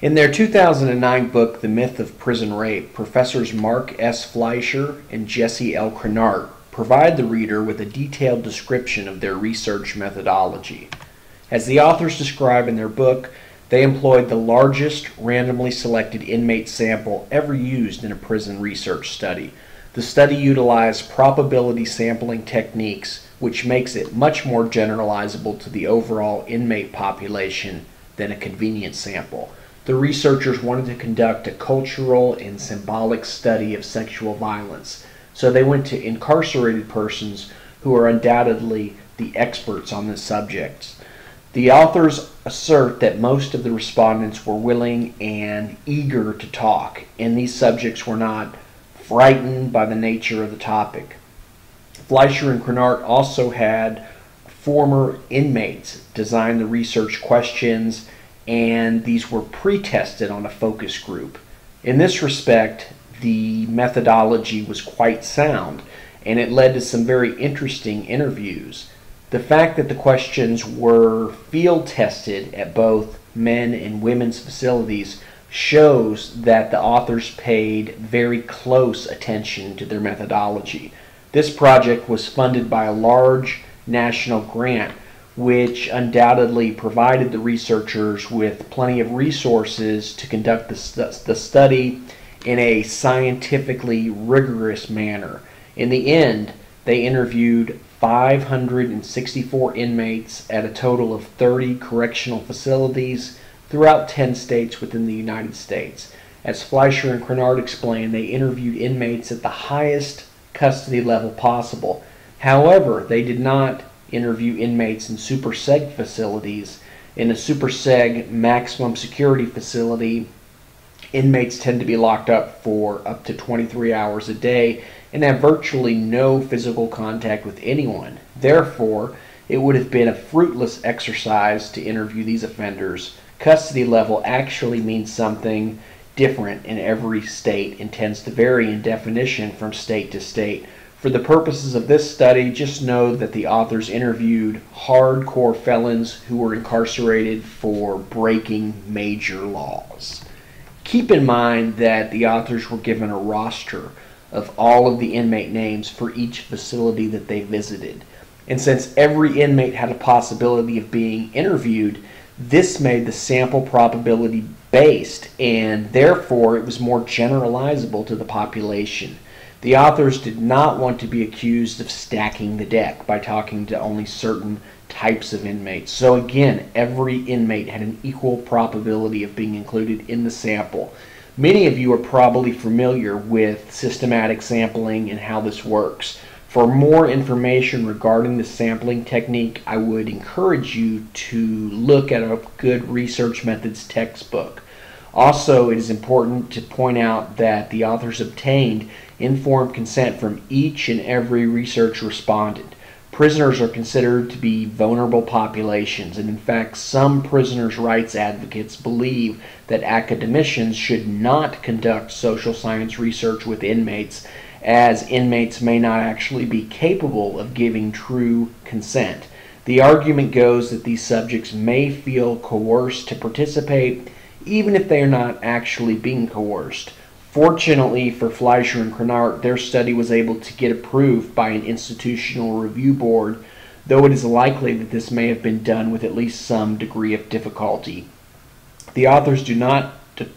In their 2009 book, The Myth of Prison Rape, Professors Mark S. Fleischer and Jesse L. Crenart provide the reader with a detailed description of their research methodology. As the authors describe in their book, they employed the largest randomly selected inmate sample ever used in a prison research study. The study utilized probability sampling techniques, which makes it much more generalizable to the overall inmate population than a convenience sample. The researchers wanted to conduct a cultural and symbolic study of sexual violence, so they went to incarcerated persons who are undoubtedly the experts on this subject. The authors assert that most of the respondents were willing and eager to talk, and these subjects were not frightened by the nature of the topic. Fleischer and Crenart also had former inmates design the research questions, and these were pre-tested on a focus group. In this respect, the methodology was quite sound, and it led to some very interesting interviews. The fact that the questions were field tested at both men and women's facilities shows that the authors paid very close attention to their methodology. This project was funded by a large national grant, which undoubtedly provided the researchers with plenty of resources to conduct the study in a scientifically rigorous manner. In the end, they interviewed 564 inmates at a total of 30 correctional facilities throughout 10 states within the United States. As Fleischer and Crenart explained, they interviewed inmates at the highest custody level possible. However, they did not interview inmates in super seg facilities. In a super seg maximum security facility, inmates tend to be locked up for up to 23 hours a day and have virtually no physical contact with anyone. Therefore, it would have been a fruitless exercise to interview these offenders. Custody level actually means something different in every state and tends to vary in definition from state to state. For the purposes of this study, just know that the authors interviewed hardcore felons who were incarcerated for breaking major laws. Keep in mind that the authors were given a roster of all of the inmate names for each facility that they visited. And since every inmate had a possibility of being interviewed, this made the sample probability based, and therefore it was more generalizable to the population. The authors did not want to be accused of stacking the deck by talking to only certain types of inmates. So again, every inmate had an equal probability of being included in the sample. Many of you are probably familiar with systematic sampling and how this works. For more information regarding the sampling technique, I would encourage you to look at a good research methods textbook. Also, it is important to point out that the authors obtained informed consent from each and every research respondent. Prisoners are considered to be vulnerable populations, and in fact, some prisoners' rights advocates believe that academicians should not conduct social science research with inmates, as inmates may not actually be capable of giving true consent. The argument goes that these subjects may feel coerced to participate, even if they are not actually being coerced. Fortunately for Fleischer and Crenart, their study was able to get approved by an institutional review board, though it is likely that this may have been done with at least some degree of difficulty. The authors do not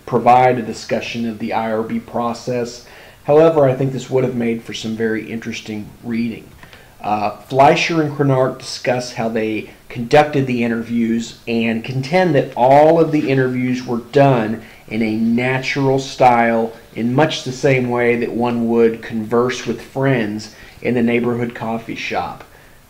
provide a discussion of the IRB process. However, I think this would have made for some very interesting reading. Fleischer and Crenart discuss how they conducted the interviews and contend that all of the interviews were done in a natural style, in much the same way that one would converse with friends in the neighborhood coffee shop.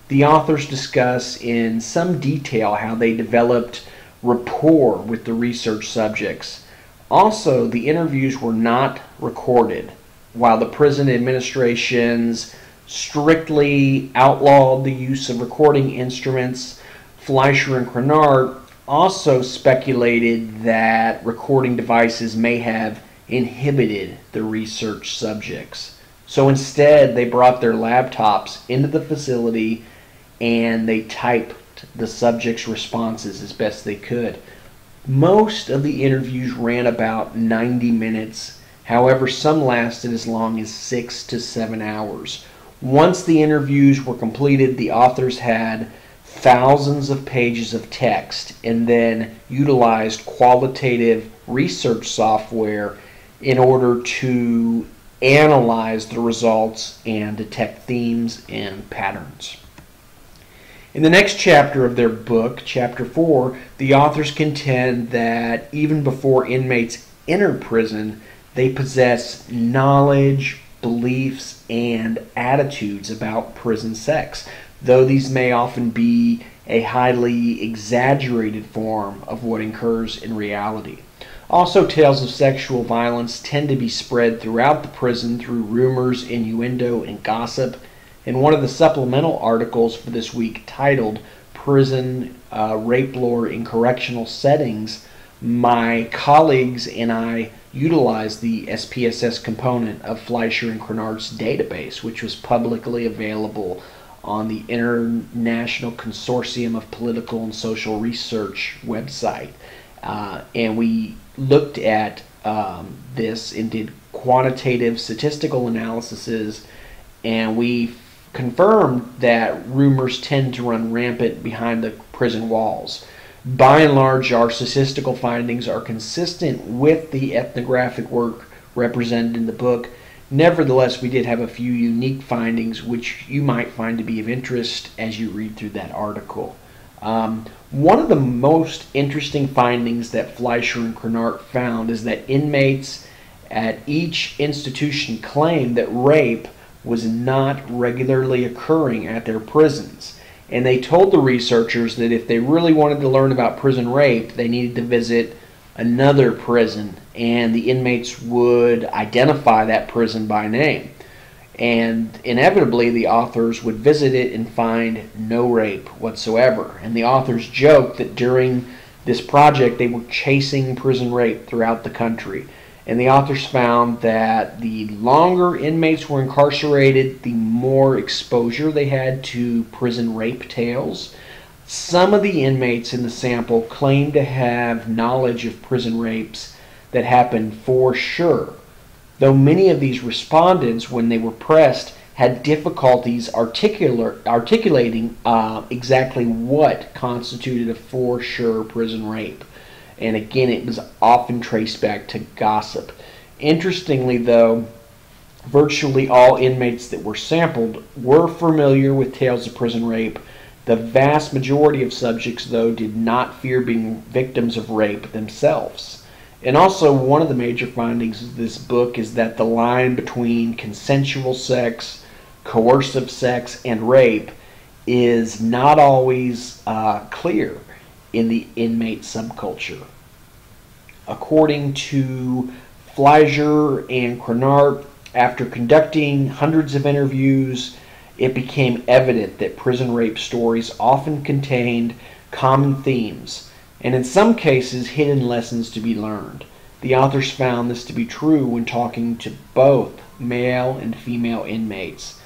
The authors discuss in some detail how they developed rapport with the research subjects. Also, the interviews were not recorded. While the prison administrations strictly outlawed the use of recording instruments, Fleischer and Crenart also speculated that recording devices may have inhibited the research subjects. So instead, they brought their laptops into the facility and they typed the subjects' responses as best they could. Most of the interviews ran about 90 minutes. However, some lasted as long as 6 to 7 hours. Once the interviews were completed, the authors had thousands of pages of text and then utilized qualitative research software in order to analyze the results and detect themes and patterns. In the next chapter of their book, chapter 4, the authors contend that even before inmates enter prison, they possess knowledge, beliefs, and attitudes about prison sex, though these may often be a highly exaggerated form of what occurs in reality. Also, tales of sexual violence tend to be spread throughout the prison through rumors, innuendo, and gossip. In one of the supplemental articles for this week titled Prison Rape Lore in Correctional Settings, my colleagues and I utilized the SPSS component of Fleischer and Crenard's database, which was publicly available on the International Consortium of Political and Social Research website. And we looked at this and did quantitative statistical analyses, and we confirmed that rumors tend to run rampant behind the prison walls. By and large, our statistical findings are consistent with the ethnographic work represented in the book. Nevertheless, we did have a few unique findings which you might find to be of interest as you read through that article. One of the most interesting findings that Fleischer and Crenard found is that inmates at each institution claimed that rape was not regularly occurring at their prisons. And they told the researchers that if they really wanted to learn about prison rape, they needed to visit another prison, and the inmates would identify that prison by name. And inevitably, the authors would visit it and find no rape whatsoever. And the authors joked that during this project, they were chasing prison rape throughout the country. And the authors found that the longer inmates were incarcerated, the more exposure they had to prison rape tales. Some of the inmates in the sample claimed to have knowledge of prison rapes that happened for sure, though many of these respondents, when they were pressed, had difficulties articulating exactly what constituted a for sure prison rape. And again, it was often traced back to gossip. Interestingly, though, virtually all inmates that were sampled were familiar with tales of prison rape. The vast majority of subjects, though, did not fear being victims of rape themselves. And also, one of the major findings of this book is that the line between consensual sex, coercive sex, and rape is not always clear in the inmate subculture. According to Fleischer and Crenard, after conducting hundreds of interviews, it became evident that prison rape stories often contained common themes, and in some cases hidden lessons to be learned. The authors found this to be true when talking to both male and female inmates.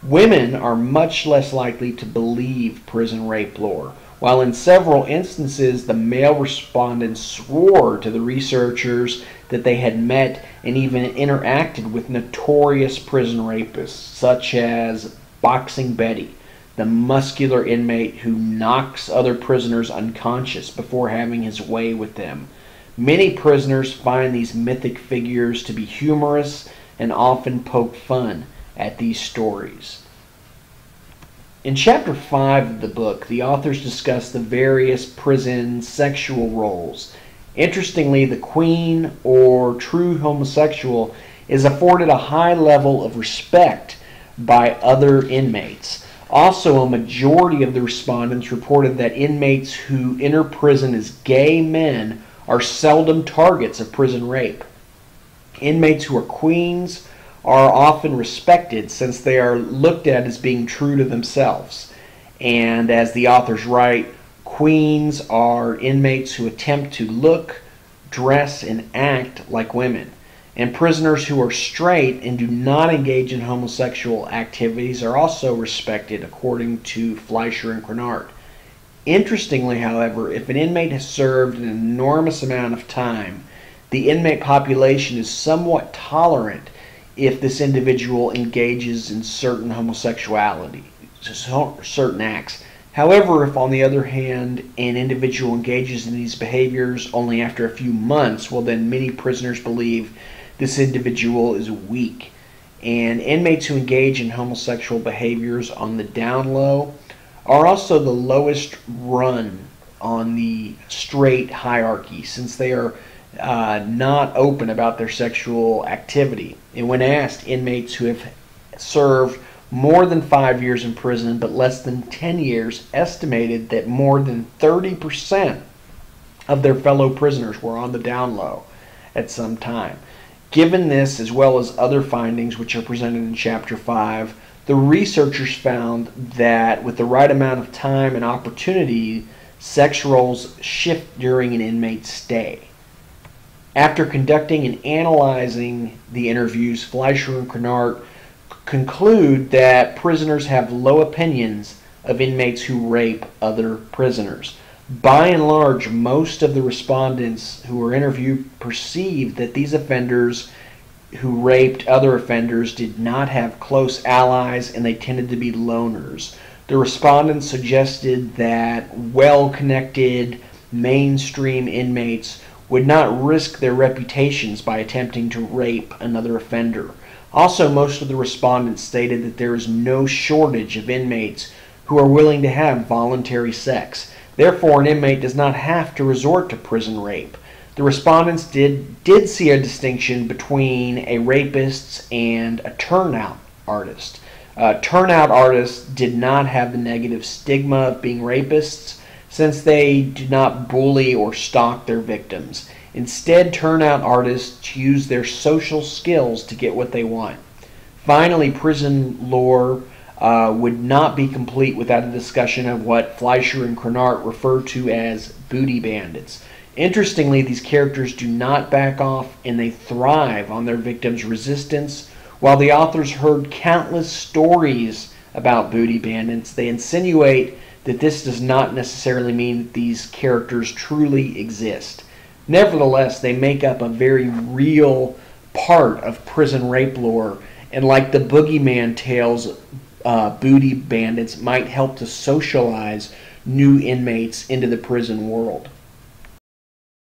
Women are much less likely to believe prison rape lore, while in several instances the male respondents swore to the researchers that they had met and even interacted with notorious prison rapists, such as Boxing Betty, the muscular inmate who knocks other prisoners unconscious before having his way with them. Many prisoners find these mythic figures to be humorous and often poke fun at these stories. In Chapter 5 of the book, the authors discuss the various prison sexual roles. Interestingly, the queen or true homosexual is afforded a high level of respect by other inmates. Also, a majority of the respondents reported that inmates who enter prison as gay men are seldom targets of prison rape. Inmates who are queens are often respected since they are looked at as being true to themselves. And as the authors write, queens are inmates who attempt to look, dress, and act like women. And prisoners who are straight and do not engage in homosexual activities are also respected, according to Fleischer and Crenard. Interestingly, however, if an inmate has served an enormous amount of time, the inmate population is somewhat tolerant if this individual engages in certain homosexuality, certain acts. However, if on the other hand an individual engages in these behaviors only after a few months, well then many prisoners believe this individual is weak. And inmates who engage in homosexual behaviors on the down low are also the lowest run on the straight hierarchy, since they are not open about their sexual activity. And when asked, inmates who have served more than 5 years in prison but less than 10 years estimated that more than 30% of their fellow prisoners were on the down low at some time. Given this, as well as other findings which are presented in Chapter 5, the researchers found that with the right amount of time and opportunity, sex roles shift during an inmate's stay. After conducting and analyzing the interviews, Fleischer and Crenart conclude that prisoners have low opinions of inmates who rape other prisoners. By and large, most of the respondents who were interviewed perceived that these offenders who raped other offenders did not have close allies, and they tended to be loners. The respondents suggested that well-connected mainstream inmates would not risk their reputations by attempting to rape another offender. Also, most of the respondents stated that there is no shortage of inmates who are willing to have voluntary sex. Therefore, an inmate does not have to resort to prison rape. The respondents did see a distinction between a rapist and a turnout artist. Turnout artists did not have the negative stigma of being rapists, since they do not bully or stalk their victims. Instead, turnout artists use their social skills to get what they want. Finally, prison lore would not be complete without a discussion of what Fleischer and Crenart refer to as booty bandits. Interestingly, these characters do not back off, and they thrive on their victims' resistance. While the authors heard countless stories about booty bandits, they insinuate that this does not necessarily mean that these characters truly exist. Nevertheless, they make up a very real part of prison rape lore, and like the boogeyman tales, booty bandits might help to socialize new inmates into the prison world.